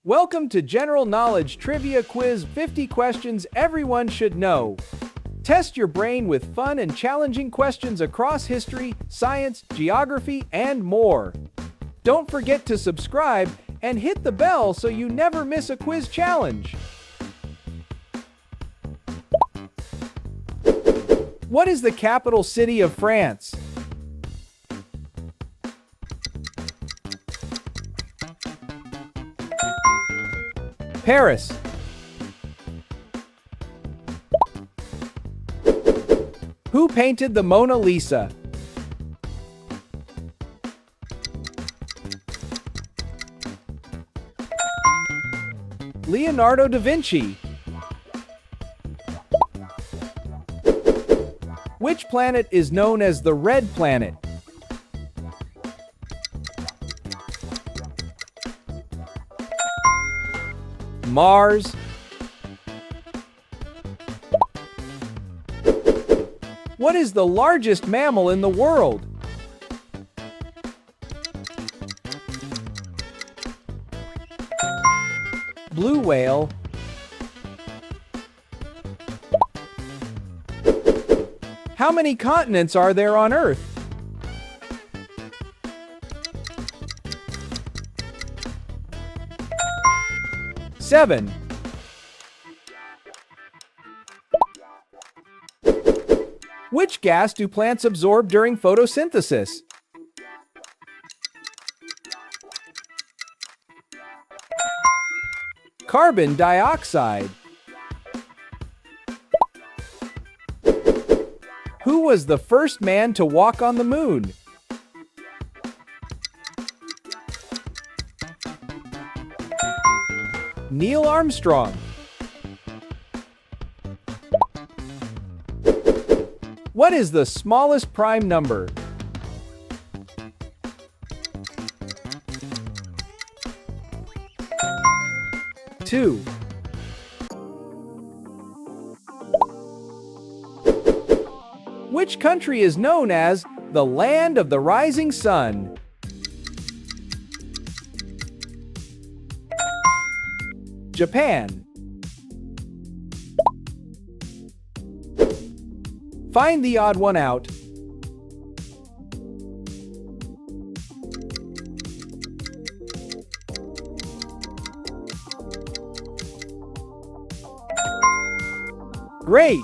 Welcome to General Knowledge Trivia Quiz 50 questions everyone should know. Test your brain with fun and challenging questions across history, science, geography, and more. Don't forget to subscribe and hit the bell so you never miss a quiz challenge. What is the capital city of France? Paris. Who painted the Mona Lisa? Leonardo da Vinci. Which planet is known as the Red Planet? Mars. What is the largest mammal in the world? Blue whale. How many continents are there on Earth? Seven. Which gas do plants absorb during photosynthesis? Carbon dioxide. Who was the first man to walk on the moon? Neil Armstrong. What is the smallest prime number? Two. Which country is known as the land of the rising sun? Japan. Find the odd one out. Great!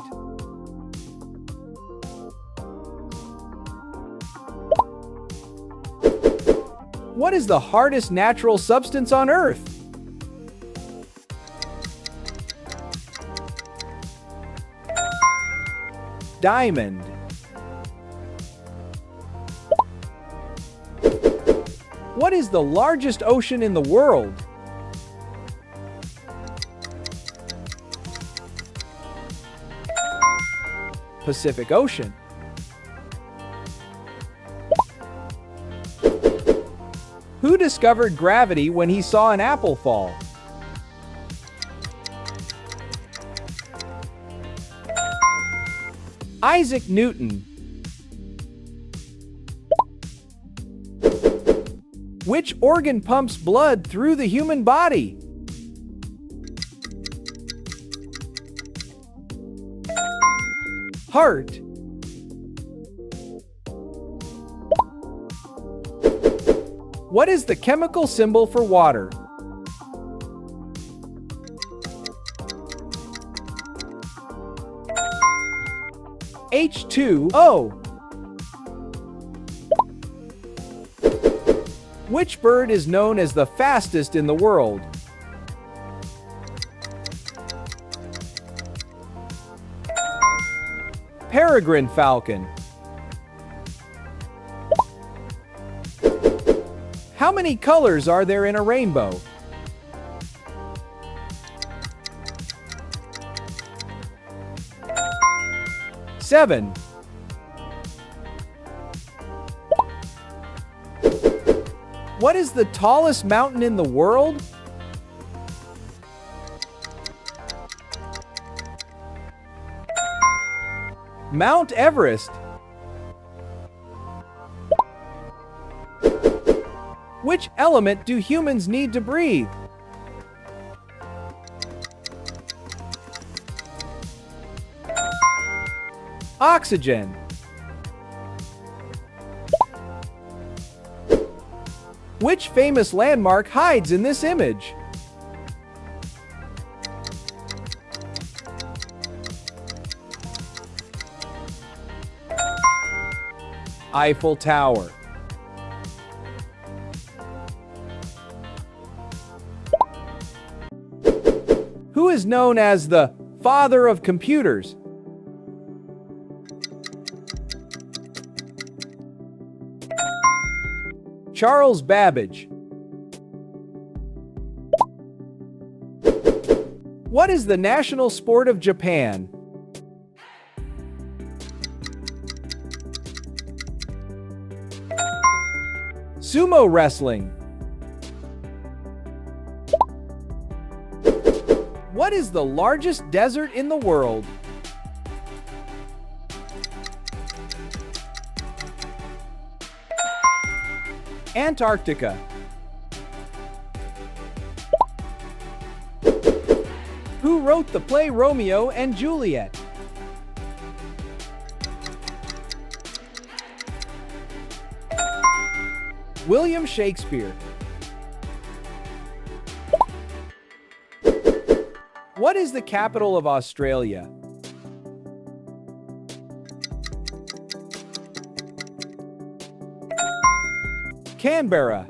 What is the hardest natural substance on Earth? Diamond. What is the largest ocean in the world? Pacific Ocean. Who discovered gravity when he saw an apple fall? Isaac Newton. Which organ pumps blood through the human body? Heart. What is the chemical symbol for water? H2O. Which bird is known as the fastest in the world? Peregrine falcon. How many colors are there in a rainbow? Seven. What is the tallest mountain in the world? Mount Everest. Which element do humans need to breathe? Oxygen. Which famous landmark hides in this image? Eiffel Tower. Who is known as the father of computers? Charles Babbage. What is the national sport of Japan? Sumo wrestling. What is the largest desert in the world? Antarctica. Who wrote the play Romeo and Juliet? William Shakespeare. What is the capital of Australia? Canberra.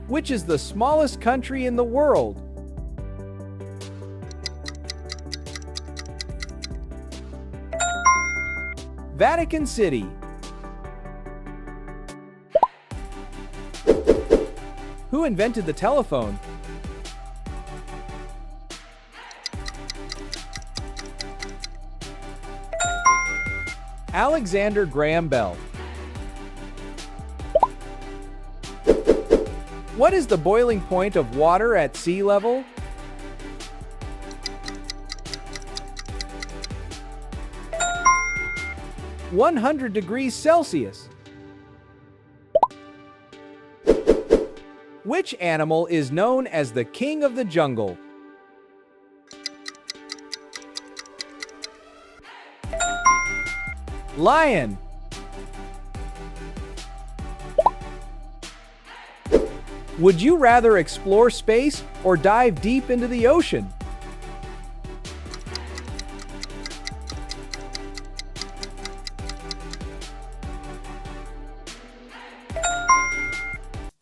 Which is the smallest country in the world? Vatican City. Who invented the telephone? Alexander Graham Bell. What is the boiling point of water at sea level? (100°C). Which animal is known as the king of the jungle? Lion. Would you rather explore space or dive deep into the ocean?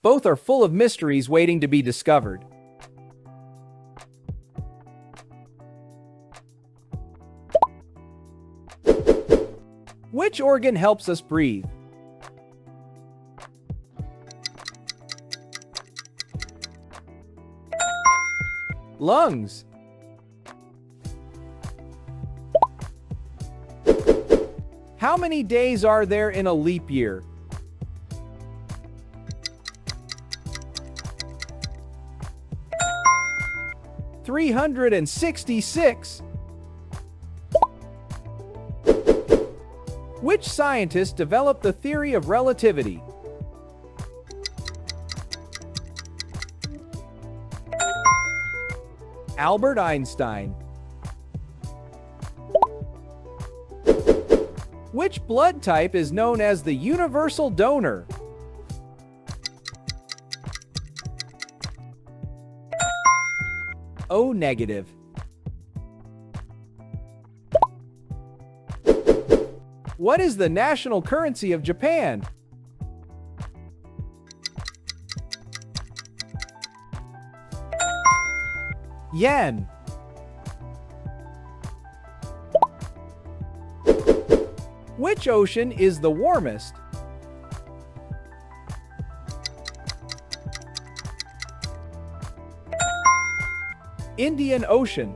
Both are full of mysteries waiting to be discovered. Which organ helps us breathe? Lungs. How many days are there in a leap year? (366). Which scientist developed the theory of relativity? Albert Einstein. Which blood type is known as the universal donor? O negative. What is the national currency of Japan? Yen. Which ocean is the warmest? Indian Ocean.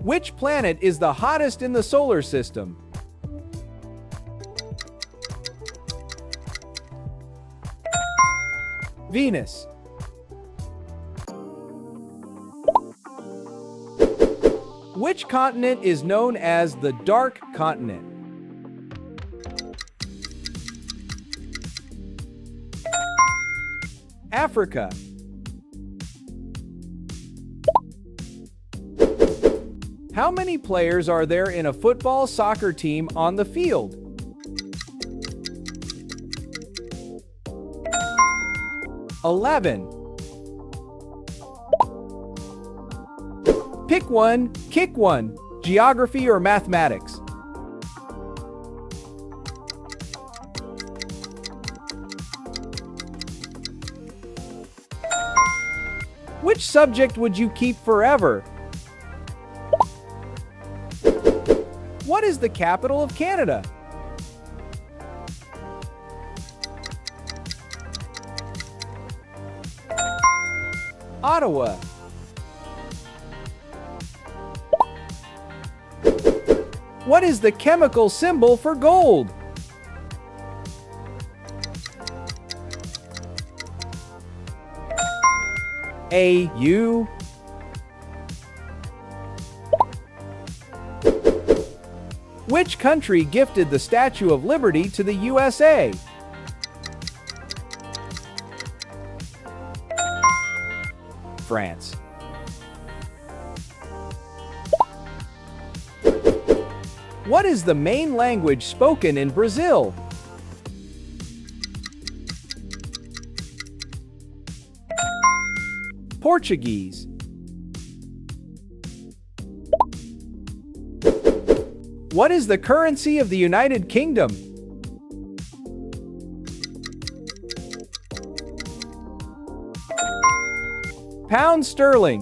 Which planet is the hottest in the solar system? Venus. Which continent is known as the Dark Continent? Africa. How many players are there in a football soccer team on the field? 11. Pick one, kick one, geography or mathematics. Which subject would you keep forever? What is the capital of Canada? Ottawa. What is the chemical symbol for gold? AU. Which country gifted the Statue of Liberty to the USA? France. What is the main language spoken in Brazil? Portuguese. What is the currency of the United Kingdom? Pound sterling.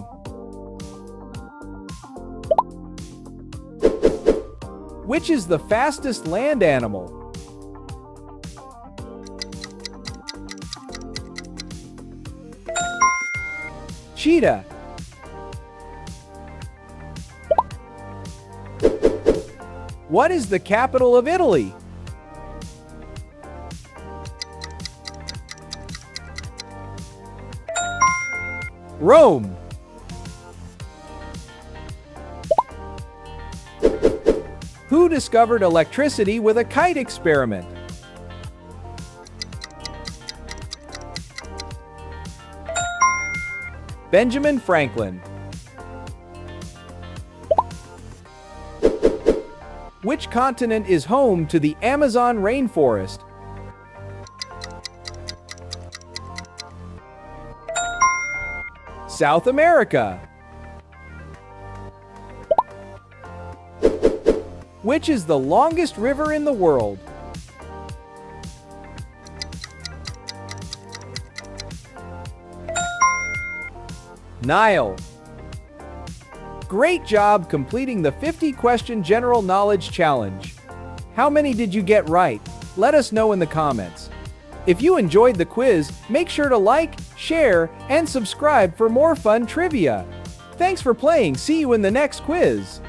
Which is the fastest land animal? Cheetah. What is the capital of Italy? Rome. Who discovered electricity with a kite experiment? Benjamin Franklin. Which continent is home to the Amazon rainforest? South America. Which is the longest river in the world? Nile. Great job completing the 50-question General Knowledge Challenge. How many did you get right? Let us know in the comments. If you enjoyed the quiz, make sure to like, share, and subscribe for more fun trivia. Thanks for playing. See you in the next quiz.